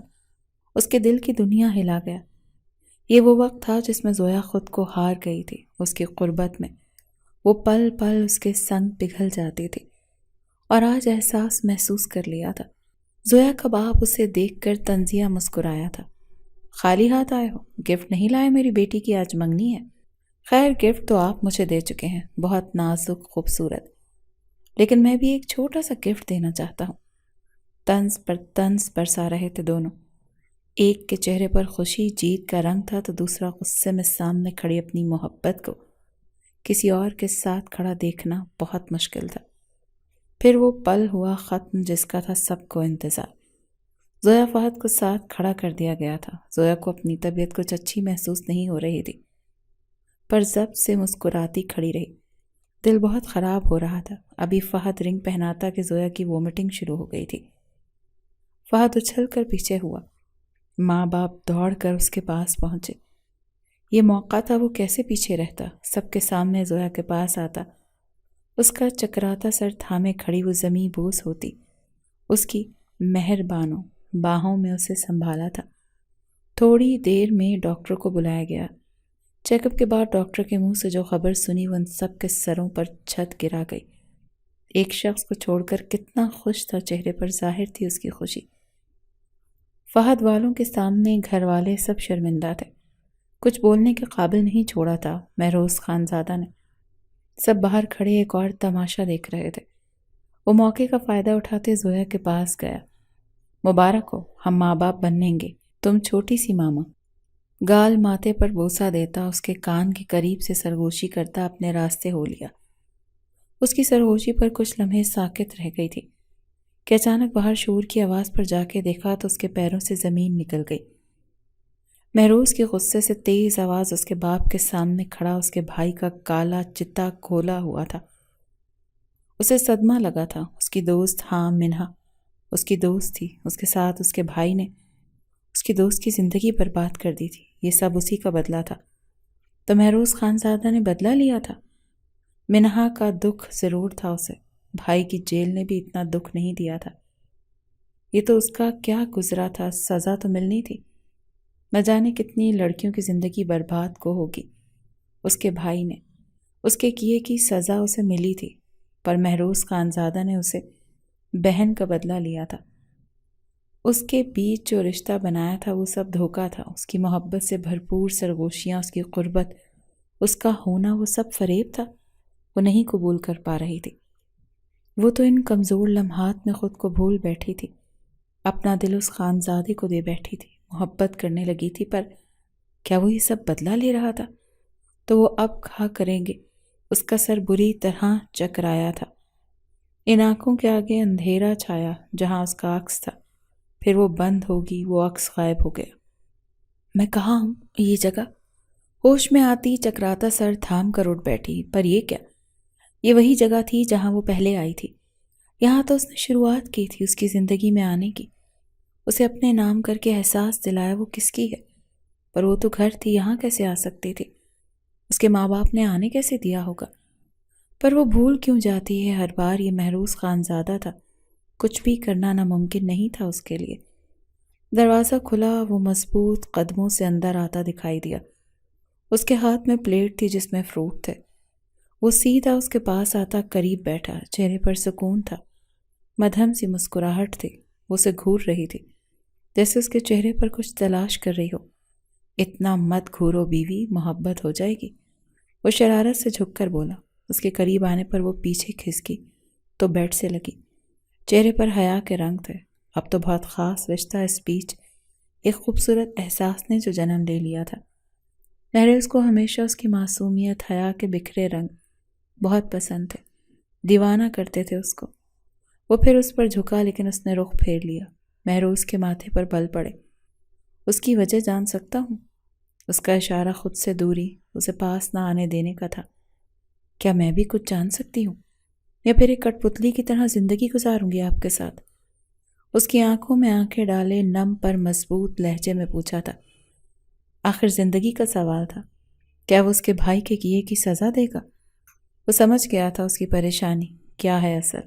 اس کے دل کی دنیا ہلا گیا۔ یہ وہ وقت تھا جس میں زویا خود کو ہار گئی تھی۔ اس کی قربت میں وہ پل پل اس کے سنگ پگھل جاتی تھی، اور آج احساس محسوس کر لیا تھا۔ زویا کا باپ اسے دیکھ کر طنزیہ مسکرایا تھا۔ خالی ہاتھ آئے ہو؟ گفٹ نہیں لائے؟ میری بیٹی کی آج منگنی ہے۔ خیر گفٹ تو آپ مجھے دے چکے ہیں، بہت نازک خوبصورت، لیکن میں بھی ایک چھوٹا سا گفٹ دینا چاہتا ہوں۔ طنز پر طنز برسا رہے تھے دونوں۔ ایک کے چہرے پر خوشی جیت کا رنگ تھا، تو دوسرا غصے میں سامنے کھڑی اپنی محبت کو کسی اور کے ساتھ کھڑا دیکھنا بہت مشکل تھا۔ پھر وہ پل ہوا ختم جس کا تھا سب کو انتظار۔ زویا فہد کو ساتھ کھڑا کر دیا گیا تھا۔ زویا کو اپنی طبیعت کچھ اچھی محسوس نہیں ہو رہی تھی، پر ضبط سے مسکراتی کھڑی رہی۔ دل بہت خراب ہو رہا تھا۔ ابھی فہد رنگ پہناتا کہ زویا کی وومٹنگ شروع ہو گئی تھی۔ فہد اچھل کر پیچھے ہوا۔ ماں باپ دوڑ کر اس کے پاس پہنچے۔ یہ موقع تھا، وہ کیسے پیچھے رہتا؟ سب کے سامنے زویا کے پاس آتا، اس کا چکراتا سر تھامے کھڑی وہ زمیں بوس ہوتی، اس کی مہربانوں باہوں میں اسے سنبھالا تھا۔ تھوڑی دیر میں ڈاکٹر کو بلایا گیا۔ چیک اپ کے بعد ڈاکٹر کے منہ سے جو خبر سنی وہ ان سب کے سروں پر چھت گرا گئی۔ ایک شخص کو چھوڑ کر کتنا خوش تھا، چہرے پر ظاہر تھی اس کی خوشی۔ فہد والوں کے سامنے گھر والے سب شرمندہ تھے، کچھ بولنے کے قابل نہیں چھوڑا تھا مہروز خان زادہ نے۔ سب باہر کھڑے ایک اور تماشا دیکھ رہے تھے۔ وہ موقع کا فائدہ اٹھاتے زویا کے پاس گیا۔ مبارک ہو، ہم ماں باپ بنیں گے، تم چھوٹی سی ماما۔ گال ماتھے پر بوسہ دیتا، اس کے کان کے قریب سے سرگوشی کرتا اپنے راستے ہو لیا۔ اس کی سرگوشی پر کچھ لمحے ساکت رہ گئی تھی کہ اچانک باہر شور کی آواز پر جا کے دیکھا تو اس کے پیروں سے زمین نکل گئی۔ مہروز کے غصے سے تیز آواز اس کے باپ کے سامنے کھڑا اس کے بھائی کا کالا چتا کھولا ہوا تھا۔ اسے صدمہ لگا تھا۔ اس کی دوست، ہاں منہا اس کی دوست تھی، اس کے ساتھ اس کے بھائی نے اس کی دوست کی زندگی برباد کر دی تھی۔ یہ سب اسی کا بدلہ تھا۔ تو مہروز خان زادہ نے بدلہ لیا تھا۔ منہا کا دکھ ضرور تھا اسے، بھائی کی جیل نے بھی اتنا دکھ نہیں دیا تھا۔ یہ تو اس کا کیا گزرا تھا، سزا تو ملنی تھی۔ نہ جانے کتنی لڑکیوں کی زندگی برباد کو ہوگی۔ اس کے بھائی نے اس کے کیے کی سزا اسے ملی تھی، پر مہروز خان زادہ نے اسے بہن کا بدلہ لیا تھا۔ اس کے بیچ جو رشتہ بنایا تھا وہ سب دھوکہ تھا۔ اس کی محبت سے بھرپور سرگوشیاں، اس کی قربت، اس کا ہونا، وہ سب فریب تھا۔ وہ نہیں قبول کر پا رہی تھی۔ وہ تو ان کمزور لمحات میں خود کو بھول بیٹھی تھی، اپنا دل اس خانزادے کو دے بیٹھی تھی، محبت کرنے لگی تھی۔ پر کیا وہ یہ سب بدلہ لے رہا تھا؟ تو وہ اب کیا کریں گے؟ اس کا سر بری طرح چکرایا تھا۔ ان آنکھوں کے آگے اندھیرا چھایا جہاں اس کا عکس تھا۔ پھر وہ بند ہوگی، وہ عکس غائب ہو گیا۔ میں کہاں ہوں؟ یہ جگہ؟ ہوش میں آتی چکراتا سر تھام کر اٹھ بیٹھی۔ پر یہ کیا؟ یہ وہی جگہ تھی جہاں وہ پہلے آئی تھی۔ یہاں تو اس نے شروعات کی تھی اس کی زندگی میں آنے کی۔ اسے اپنے نام کر کے احساس دلایا وہ کس کی ہے۔ پر وہ تو گھر تھی، یہاں کیسے آ سکتی تھی؟ اس کے ماں باپ نے آنے کیسے دیا ہوگا؟ پر وہ بھول کیوں جاتی ہے ہر بار؟ یہ مہروز خانزادہ تھا، کچھ بھی کرنا ناممکن نہیں تھا اس کے لیے۔ دروازہ کھلا، وہ مضبوط قدموں سے اندر آتا دکھائی دیا۔ اس کے ہاتھ میں پلیٹ تھی جس میں فروٹ تھے۔ وہ سیدھا اس کے پاس آتا قریب بیٹھا، چہرے پر سکون تھا، مدھم سی مسکراہٹ تھی۔ وہ اسے گھور رہی تھی، جیسے اس کے چہرے پر کچھ تلاش کر رہی ہو۔ اتنا مت گھورو بیوی، محبت ہو جائے گی۔ وہ شرارت سے جھک کر بولا۔ اس کے قریب آنے پر وہ پیچھے کھسکی تو بیڈ سے لگی۔ چہرے پر حیا کے رنگ تھے۔ اب تو بہت خاص رشتہ اس بیچ ایک خوبصورت احساس نے جو جنم لے لیا تھا۔ مہروز کو ہمیشہ اس کی معصومیت، حیا کے بکھرے رنگ بہت پسند تھے، دیوانہ کرتے تھے اس کو۔ وہ پھر اس پر جھکا، لیکن اس نے رخ پھیر لیا۔ مہروز کے ماتھے پر بل پڑے۔ اس کی وجہ جان سکتا ہوں؟ اس کا اشارہ خود سے دوری، اسے پاس نہ آنے دینے کا تھا۔ کیا میں بھی کچھ جان سکتی ہوں، یا پھر ایک کٹ پتلی کی طرح زندگی گزاروں گی آپ کے ساتھ؟ اس کی آنکھوں میں آنکھیں ڈالے نم پر مضبوط لہجے میں پوچھا تھا۔ آخر زندگی کا سوال تھا۔ کیا وہ اس کے بھائی کے کیے کی سزا دے گا؟ وہ سمجھ گیا تھا اس کی پریشانی کیا ہے اصل۔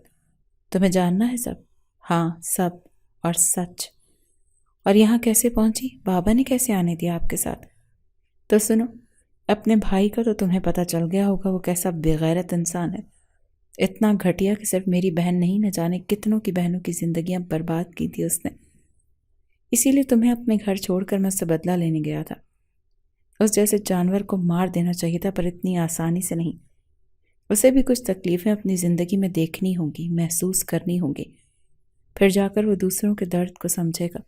تمہیں جاننا ہے سب؟ ہاں، سب، اور سچ۔ اور یہاں کیسے پہنچی؟ بابا نے کیسے آنے دیا آپ کے ساتھ؟ تو سنو، اپنے بھائی کا تو تمہیں پتہ چل گیا ہوگا وہ کیسا بےغیرت انسان ہے۔ اتنا گھٹیا کہ صرف میری بہن نہیں، نہ جانے کتنوں کی بہنوں کی زندگیاں برباد کی تھی اس نے۔ اسی لیے تمہیں اپنے گھر چھوڑ کر میں اس سے بدلہ لینے گیا تھا۔ اس جیسے جانور کو مار دینا چاہیے تھا، پر اتنی آسانی سے نہیں۔ اسے بھی کچھ تکلیفیں اپنی زندگی میں دیکھنی ہوں گی، محسوس کرنی ہوں گی، پھر جا کر وہ دوسروں کے درد کو سمجھے گا۔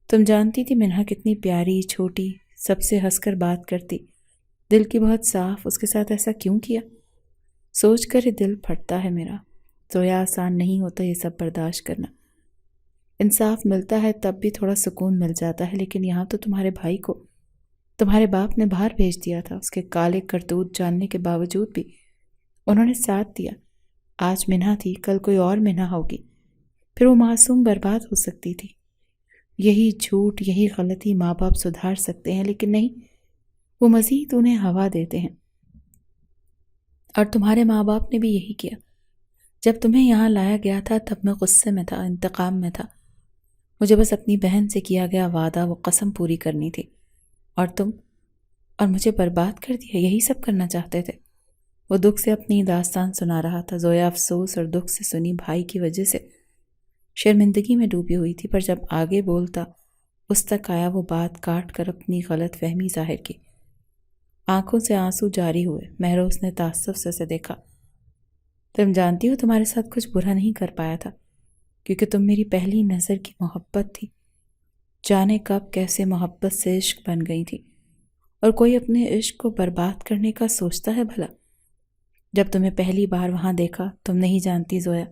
تم جانتی تھی منہا کتنی پیاری، چھوٹی، سب سے ہنس کر بات کرتی، دل کی بہت صاف۔ اس کے ساتھ ایسا کیوں کیا؟ سوچ کر ہی دل پھٹتا ہے میرا۔ سویا آسان نہیں ہوتا یہ سب برداشت کرنا۔ انصاف ملتا ہے تب بھی تھوڑا سکون مل جاتا ہے، لیکن یہاں تو تمہارے بھائی کو تمہارے باپ نے باہر بھیج دیا تھا۔ اس کے کالے کرتوت جاننے کے باوجود بھی انہوں نے ساتھ دیا۔ آج منہا تھی، کل کوئی اور منہا ہوگی، پھر وہ معصوم برباد ہو سکتی تھی۔ یہی جھوٹ، یہی غلطی ماں باپ سدھار سکتے ہیں، لیکن نہیں، وہ مزید انہیں ہوا دیتے ہیں۔ اور تمہارے ماں باپ نے بھی یہی کیا۔ جب تمہیں یہاں لایا گیا تھا تب میں غصے میں تھا، انتقام میں تھا۔ مجھے بس اپنی بہن سے کیا گیا وعدہ، وہ قسم پوری کرنی تھی۔ اور تم، اور مجھے برباد کر دیا، یہی سب کرنا چاہتے تھے۔ وہ دکھ سے اپنی داستان سنا رہا تھا۔ زویا افسوس اور دکھ سے سنی بھائی کی وجہ سے شرمندگی میں ڈوبی ہوئی تھی، پر جب آگے بولتا اس تک آیا وہ بات کاٹ کر اپنی غلط فہمی ظاہر کی۔ آنکھوں سے آنسو جاری ہوئے۔ مہروز نے تعصب سے اسے دیکھا۔ تم جانتی ہو تمہارے ساتھ کچھ برا نہیں کر پایا تھا، کیونکہ تم میری پہلی نظر کی محبت تھی۔ جانے کب کیسے محبت سے عشق بن گئی تھی، اور کوئی اپنے عشق کو برباد کرنے کا سوچتا ہے بھلا؟ جب تمہیں پہلی بار وہاں دیکھا، تم نہیں جانتی زویا،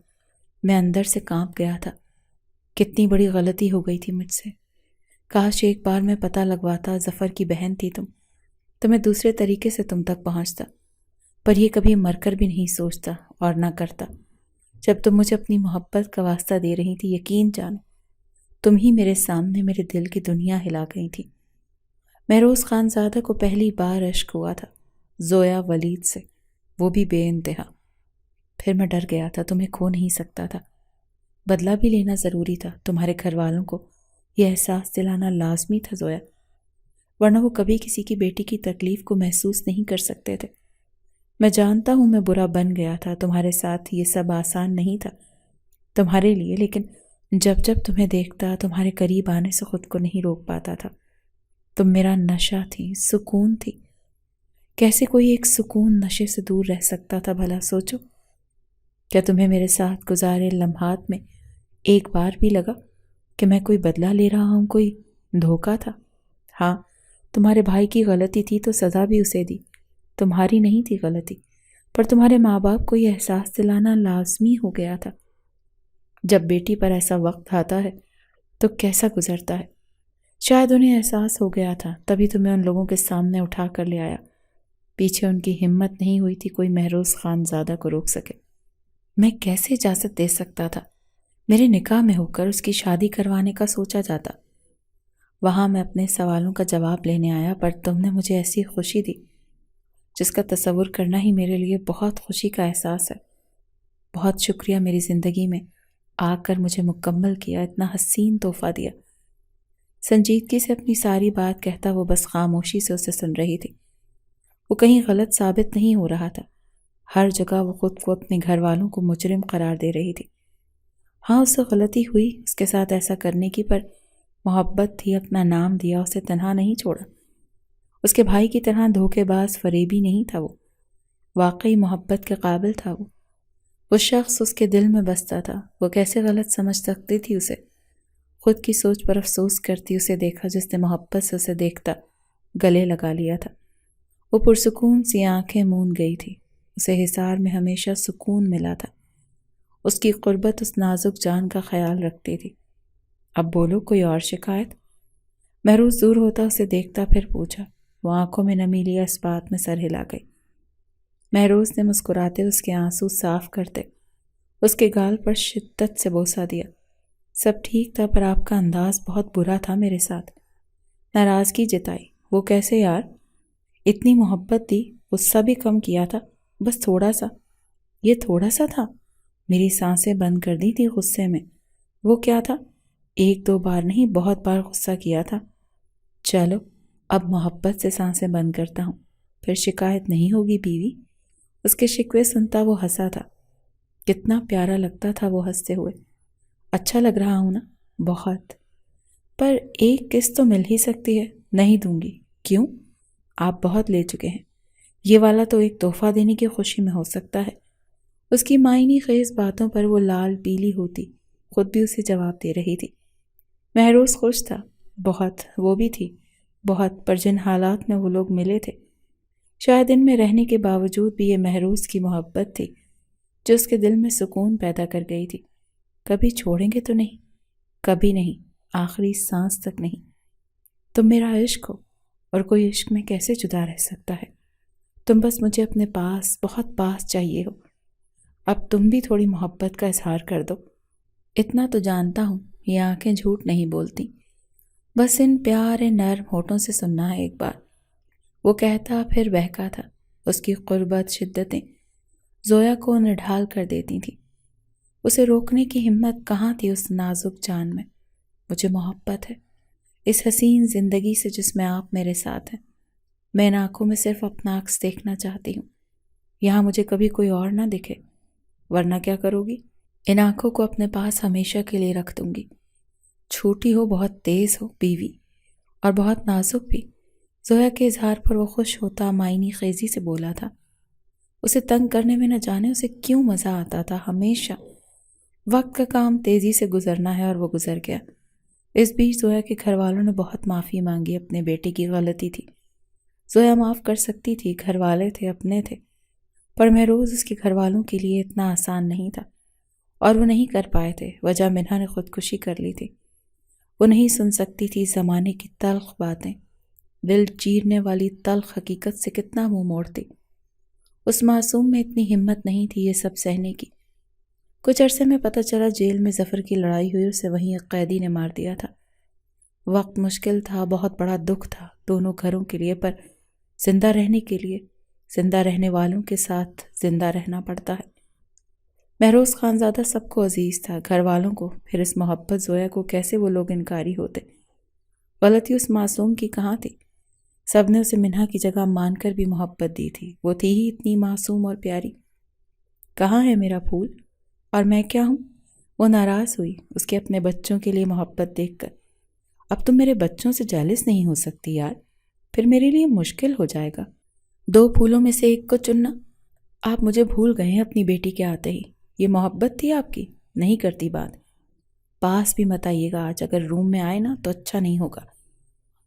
میں اندر سے کانپ گیا تھا۔ کتنی بڑی غلطی ہو گئی تھی مجھ سے۔ کاش ایک بار میں پتہ لگواتا، ظفر کی بہن تھی تم، تو میں دوسرے طریقے سے تم تک پہنچتا۔ پر یہ کبھی مر کر بھی نہیں سوچتا اور نہ کرتا۔ جب تم مجھے اپنی محبت کا واسطہ دے رہی تھی، یقین جانو تم ہی میرے سامنے میرے دل کی دنیا ہلا گئی تھی۔ مہروز خانزادہ کو پہلی بار عشق ہوا تھا زویا ولید سے، وہ بھی بے انتہا۔ پھر میں ڈر گیا تھا، تمہیں کھو نہیں سکتا تھا۔ بدلہ بھی لینا ضروری تھا، تمہارے گھر والوں کو یہ احساس دلانا لازمی تھا زویا، ورنہ وہ کبھی کسی کی بیٹی کی تکلیف کو محسوس نہیں کر سکتے تھے۔ میں جانتا ہوں میں برا بن گیا تھا، تمہارے ساتھ یہ سب آسان نہیں تھا تمہارے لیے، لیکن جب جب تمہیں دیکھتا، تمہارے قریب آنے سے خود کو نہیں روک پاتا تھا۔ تم میرا نشہ تھی، سکون تھی۔ کیسے کوئی ایک سکون نشے سے دور رہ سکتا تھا بھلا؟ سوچو، کیا تمہیں میرے ساتھ گزارے لمحات میں ایک بار بھی لگا کہ میں کوئی بدلہ لے رہا ہوں، کوئی دھوکہ تھا؟ ہاں، تمہارے بھائی کی غلطی تھی تو سزا بھی اسے دی، تمہاری نہیں تھی غلطی، پر تمہارے ماں باپ کو یہ احساس دلانا لازمی ہو گیا تھا۔ جب بیٹی پر ایسا وقت آتا ہے تو کیسا گزرتا ہے؟ شاید انہیں احساس ہو گیا تھا، تبھی تو میں ان لوگوں کے سامنے اٹھا کر لے آیا۔ پیچھے ان کی ہمت نہیں ہوئی تھی کوئی مہروز خان زادہ کو روک سکے۔ میں کیسے اجازت دے سکتا تھا؟ میرے نکاح میں ہو کر اس کی شادی کروانے کا سوچا جاتا۔ وہاں میں اپنے سوالوں کا جواب لینے آیا، پر تم نے مجھے ایسی خوشی دی جس کا تصور کرنا ہی میرے لیے بہت خوشی کا احساس ہے۔ بہت شکریہ، میری زندگی میں آ کر مجھے مکمل کیا، اتنا حسین تحفہ دیا۔ سنجیدگی سے اپنی ساری بات کہتا وہ بس خاموشی سے اسے سن رہی تھی۔ وہ کہیں غلط ثابت نہیں ہو رہا تھا، ہر جگہ وہ خود کو اپنے گھر والوں کو مجرم قرار دے رہی تھی۔ ہاں، اس سے غلطی ہوئی اس کے ساتھ ایسا کرنے کی، پر محبت تھی، اپنا نام دیا، اسے تنہا نہیں چھوڑا۔ اس کے بھائی کی طرح دھوکے باز فریبی نہیں تھا، وہ واقعی محبت کے قابل تھا۔ وہ شخص اس کے دل میں بستا تھا۔ وہ کیسے غلط سمجھ سکتی تھی اسے؟ خود کی سوچ پر افسوس کرتی اسے دیکھا جس نے محبت سے اسے دیکھتا گلے لگا لیا تھا۔ وہ پرسکون سی آنکھیں موند گئی تھی۔ اسے حصار میں ہمیشہ سکون ملا تھا۔ اس کی قربت اس نازک جان کا خیال رکھتی تھی۔ اب بولو، کوئی اور شکایت؟ مہروز دور ہوتا اسے دیکھتا، پھر پوچھا۔ وہ آنکھوں میں نمی لیا اس بات میں سر ہلا گئی۔ مہروز نے مسکراتے اس کے آنسو صاف کرتے اس کے گال پر شدت سے بوسہ دیا۔ سب ٹھیک تھا، پر آپ کا انداز بہت برا تھا میرے ساتھ۔ ناراضگی جتائی۔ وہ کیسے یار؟ اتنی محبت دی، غصہ بھی کم کیا تھا، بس تھوڑا سا۔ یہ تھوڑا سا تھا؟ میری سانسیں بند کر دی تھی غصے میں۔ وہ کیا تھا؟ ایک دو بار نہیں، بہت بار غصہ کیا تھا۔ چلو اب محبت سے سانسیں بند کرتا ہوں، پھر شکایت نہیں ہوگی بیوی۔ اس کے شکوے سنتا وہ ہنسا تھا۔ کتنا پیارا لگتا تھا وہ ہنستے ہوئے۔ اچھا لگ رہا ہوں نا؟ بہت۔ پر ایک قسط تو مل ہی سکتی ہے۔ نہیں دوں گی۔ کیوں؟ آپ بہت لے چکے ہیں۔ یہ والا تو ایک تحفہ دینے کی خوشی میں ہو سکتا ہے۔ اس کی معنی خیز باتوں پر وہ لال پیلی ہوتی خود بھی اسے جواب دے رہی تھی۔ مہروز خوش تھا، بہت۔ وہ بھی تھی بہت، پر جن حالات میں وہ لوگ ملے تھے شاید ان میں رہنے کے باوجود بھی یہ مہروز کی محبت تھی جو اس کے دل میں سکون پیدا کر گئی تھی۔ کبھی چھوڑیں گے تو نہیں؟ کبھی نہیں، آخری سانس تک نہیں۔ تم میرا عشق ہو، اور کوئی عشق میں کیسے جدا رہ سکتا ہے؟ تم بس مجھے اپنے پاس، بہت پاس چاہیے ہو۔ اب تم بھی تھوڑی محبت کا اظہار کر دو۔ اتنا تو جانتا ہوں یہ آنکھیں جھوٹ نہیں بولتی، بس ان پیارے نرم ہونٹوں سے سننا ہے ایک بار۔ وہ کہتا پھر بہکا تھا۔ اس کی قربت، شدتیں زویا کو نڈھال کر دیتی تھیں۔ اسے روکنے کی ہمت کہاں تھی اس نازک جان میں۔ مجھے محبت ہے اس حسین زندگی سے جس میں آپ میرے ساتھ ہیں۔ میں ان آنکھوں میں صرف اپنا عکس دیکھنا چاہتی ہوں، یہاں مجھے کبھی کوئی اور نہ دکھے۔ ورنہ کیا کرو گی؟ ان آنکھوں کو اپنے پاس ہمیشہ کے لیے رکھ دوں گی۔ چھوٹی ہو، بہت تیز ہو بیوی، اور بہت نازک بھی۔ زویا کے اظہار پر وہ خوش ہوتا معنی خیزی سے بولا تھا۔ اسے تنگ کرنے میں نہ جانے اسے کیوں مزہ آتا تھا۔ ہمیشہ وقت کا کام تیزی سے گزرنا ہے، اور وہ گزر گیا۔ اس بیچ زویا کے گھر والوں نے بہت معافی مانگی۔ اپنے بیٹے کی غلطی تھی، زویا معاف کر سکتی تھی، گھر والے تھے، اپنے تھے، پر مہروز اس کے گھر والوں کے لیے اتنا آسان نہیں تھا، اور وہ نہیں کر پائے تھے۔ وجہ منہا نے خودکشی کر لی تھی۔ وہ نہیں سن سکتی تھی زمانے کی تلخ باتیں، دل چیرنے والی تلخ حقیقت سے کتنا منہ موڑتی۔ اس معصوم میں اتنی ہمت نہیں تھی یہ سب سہنے کی۔ کچھ عرصے میں پتہ چلا جیل میں ظفر کی لڑائی ہوئی، اسے وہیں ایک قیدی نے مار دیا تھا۔ وقت مشکل تھا، بہت بڑا دکھ تھا دونوں گھروں کے لیے، پر زندہ رہنے کے لیے زندہ رہنے والوں کے ساتھ زندہ رہنا پڑتا ہے۔ مہروز خانزادہ سب کو عزیز تھا، گھر والوں کو، پھر اس محبت زویا کو کیسے وہ لوگ انکاری ہوتے؟ غلطی اس معصوم کی کہاں تھی؟ سب نے اسے منہا کی جگہ مان کر بھی محبت دی تھی، وہ تھی ہی اتنی معصوم اور پیاری۔ کہاں ہے میرا پھول؟ اور میں کیا ہوں؟ وہ ناراض ہوئی اس کے اپنے بچوں کے لیے محبت دیکھ کر۔ اب تم میرے بچوں سے جیلس نہیں ہو سکتی یار، پھر میرے لیے مشکل ہو جائے گا 2 پھولوں میں سے ایک کو چننا۔ آپ مجھے بھول گئے ہیں اپنی بیٹی کے آتے ہی۔ یہ محبت تھی آپ کی؟ نہیں کرتی بات۔ پاس بھی مت آئیے گا آج، اگر روم میں آئے نا تو اچھا نہیں ہوگا۔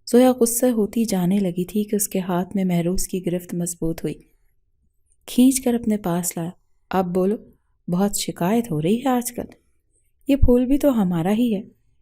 زویا غصہ ہوتی جانے لگی تھی کہ اس کے ہاتھ میں مہروز کی گرفت مضبوط ہوئی، کھینچ کر اپنے پاس لایا۔ اب بولو، بہت شکایت ہو رہی ہے آج کل۔ یہ پھول بھی تو ہمارا ہی ہے،